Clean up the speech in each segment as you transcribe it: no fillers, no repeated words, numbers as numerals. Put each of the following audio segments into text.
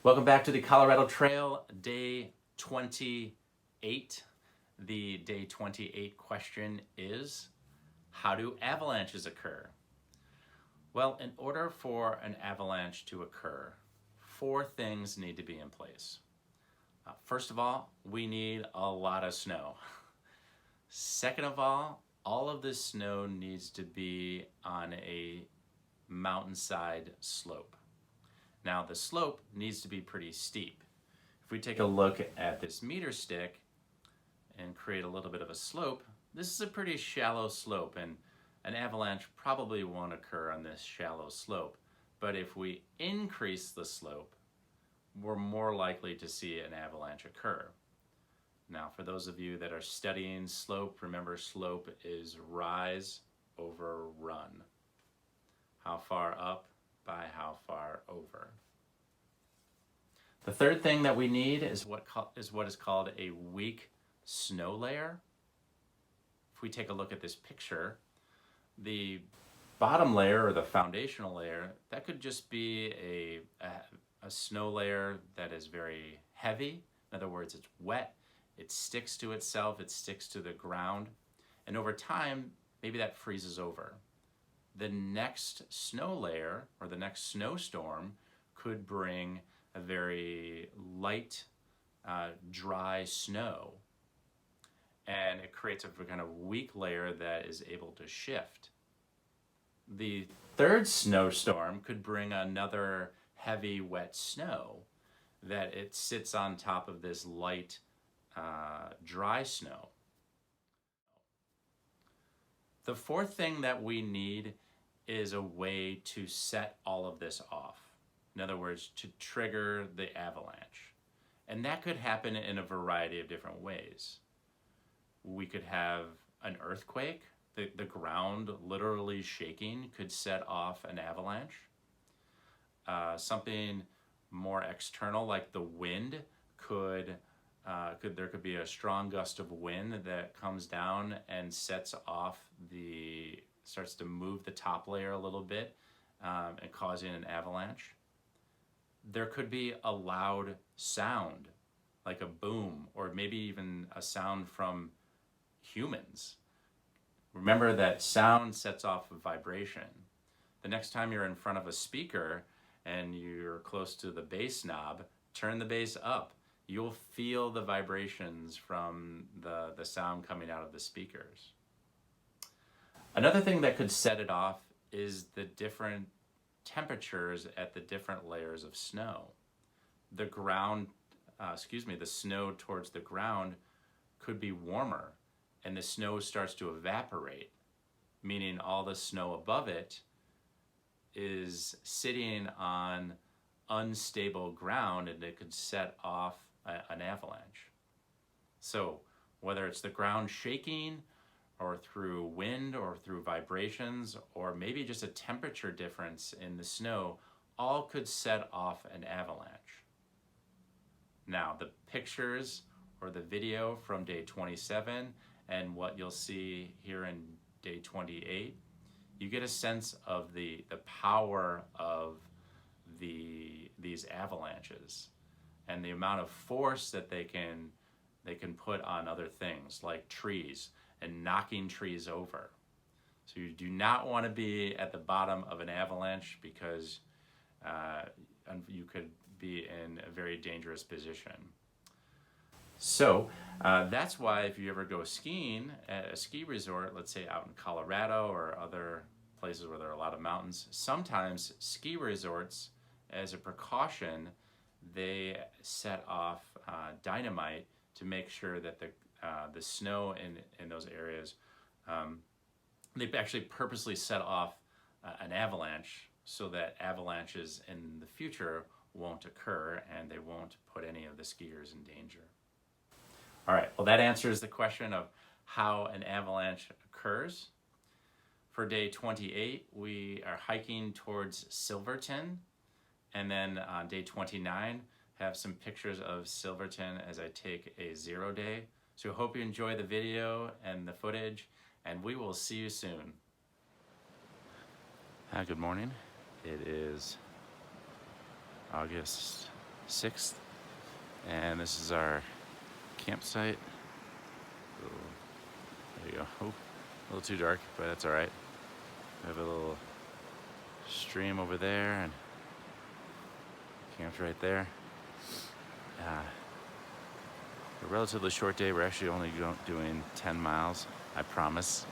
Welcome back to the Colorado Trail, day 28. The day 28 question is, how do avalanches occur? Well, in order for an avalanche to occur, 4 things need to be in place. First of all, we need a lot of snow. Second of all of this snow needs to be on a mountainside slope. Now the slope needs to be pretty steep. If we take a look at this meter stick and create a little bit of a slope, this is a pretty shallow slope, and an avalanche probably won't occur on this shallow slope. But if we increase the slope, we're more likely to see an avalanche occur. Now, for those of you that are studying slope, remember slope is rise over run. How far up by how far over. The third thing that we need is what is called a weak snow layer. If we take a look at this picture, the bottom layer or the foundational layer, that could just be a snow layer that is very heavy. In other words, it's wet, it sticks to itself, it sticks to the ground, and over time, maybe that freezes over. The next snow layer or the next snowstorm could bring a very light, dry snow, and it creates a kind of weak layer that is able to shift. The third snowstorm could bring another heavy, wet snow that it sits on top of this light, dry snow. The fourth thing that we need is a way to set all of this off. In other words, to trigger the avalanche. And that could happen in a variety of different ways. We could have an earthquake. The ground literally shaking could set off an avalanche. Something more external like the wind there could be a strong gust of wind that comes down and starts to move the top layer a little bit and causing an avalanche. There could be a loud sound like a boom, or maybe even a sound from humans. Remember that sound sets off a vibration. The next time you're in front of a speaker and you're close to the bass knob, turn the bass up. You'll feel the vibrations from the sound coming out of the speakers. Another thing that could set it off is the different temperatures at the different layers of snow. The snow towards the ground could be warmer, and the snow starts to evaporate, meaning all the snow above it is sitting on unstable ground, and it could set off an avalanche. So whether it's the ground shaking, or through wind, or through vibrations, or maybe just a temperature difference in the snow, all could set off an avalanche. Now, the pictures or the video from day 27 and what you'll see here in day 28, you get a sense of the power of these avalanches and the amount of force that they can put on other things like trees and knocking trees over. So you do not want to be at the bottom of an avalanche because you could be in a very dangerous position. So that's why if you ever go skiing at a ski resort, let's say out in Colorado or other places where there are a lot of mountains, sometimes ski resorts, as a precaution, they set off dynamite to make sure that the snow in those areas, they actually purposely set off an avalanche so that avalanches in the future won't occur and they won't put any of the skiers in danger. All right, well, that answers the question of how an avalanche occurs. For day 28, we are hiking towards Silverton, and then on day 29, have some pictures of Silverton as I take a 0 day. So I hope you enjoy the video and the footage, and we will see you soon. Hi, good morning. It is August 6th. And this is our campsite. There you go. Oh, a little too dark, but that's all right. We have a little stream over there and camped right there. A relatively short day. We're actually only doing 10 miles, I promise.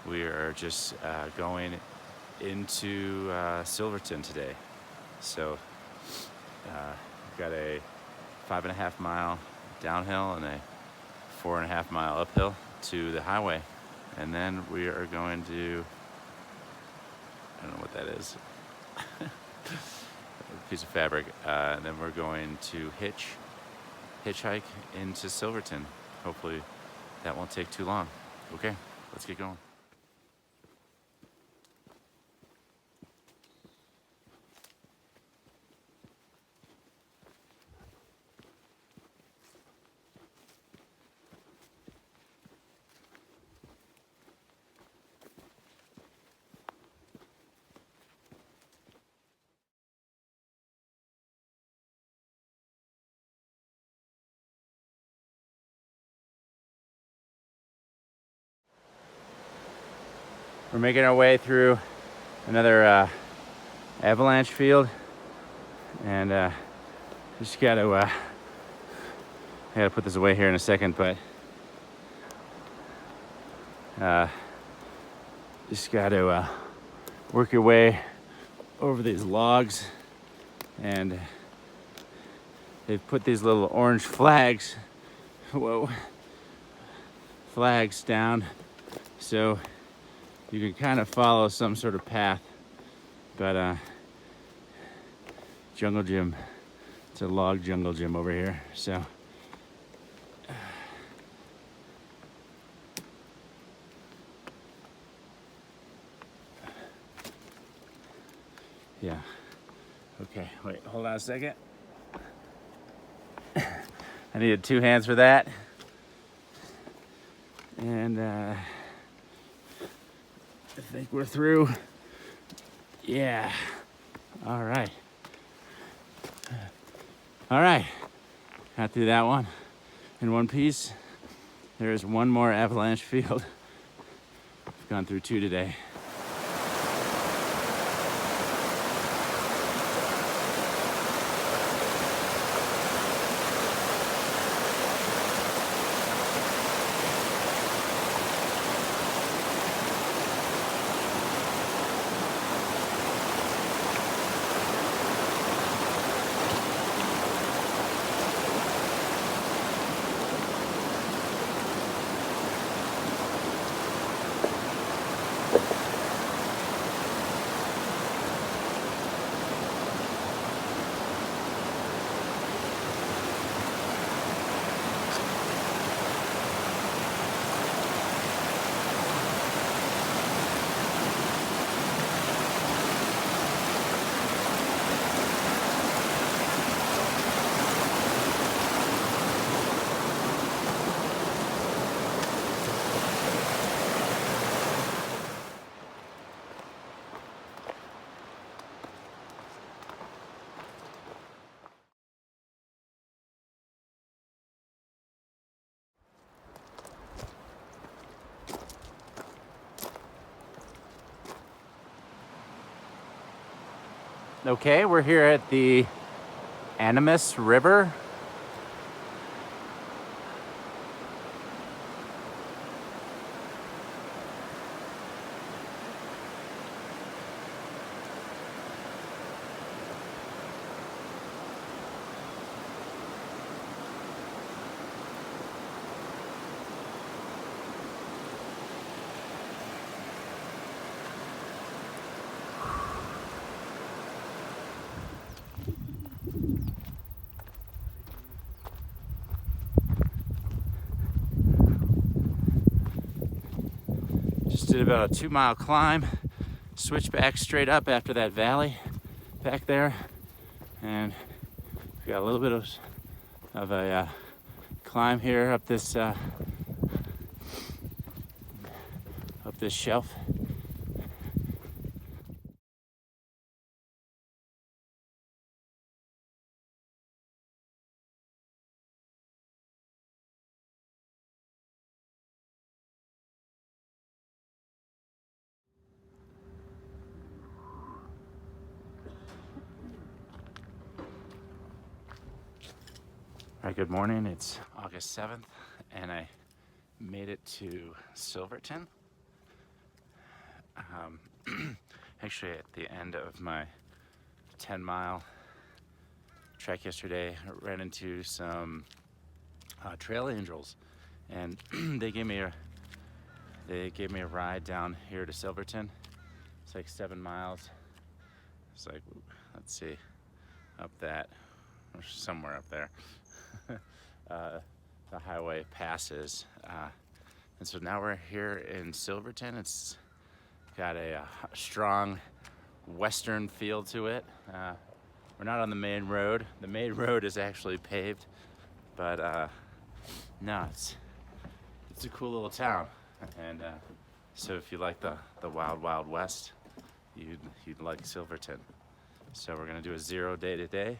We are just going into Silverton today. So we've got a 5.5 mile downhill and a 4.5 mile uphill to the highway. And then we are going to, I don't know what that is, a piece of fabric. And then we're going to hitchhike into Silverton. Hopefully that won't take too long. Okay, let's get going. We're making our way through another Avalanche field, and just gotta I gotta put this away here in a second, but just gotta work your way over these logs, and they've put these little orange flags, flags down, so you can kind of follow some sort of path. But jungle gym, it's a log jungle gym over here, so yeah. Okay, wait, hold on a second. I needed 2 hands for that. And I think we're through. Yeah. All right. All right. Got through that one in one piece. There is one more Avalanche field. I've gone through 2 today. Okay, we're here at the Animas River. Just did about a 2-mile climb, switch back straight up after that valley back there, and we got a little bit of a climb here up this shelf. All right, good morning. It's August 7th, and I made it to Silverton. Actually, at the end of my 10-mile trek yesterday, I ran into some trail angels, and they gave me a ride down here to Silverton. It's like 7 miles. It's like, let's see, up that, or somewhere up there. The highway passes, and so now we're here in Silverton. It's got a strong western feel to it. We're not on the main road. The main road is actually paved, but no, it's a cool little town. And so if you like the wild, wild west, you'd like Silverton. So we're gonna do a 0 day today.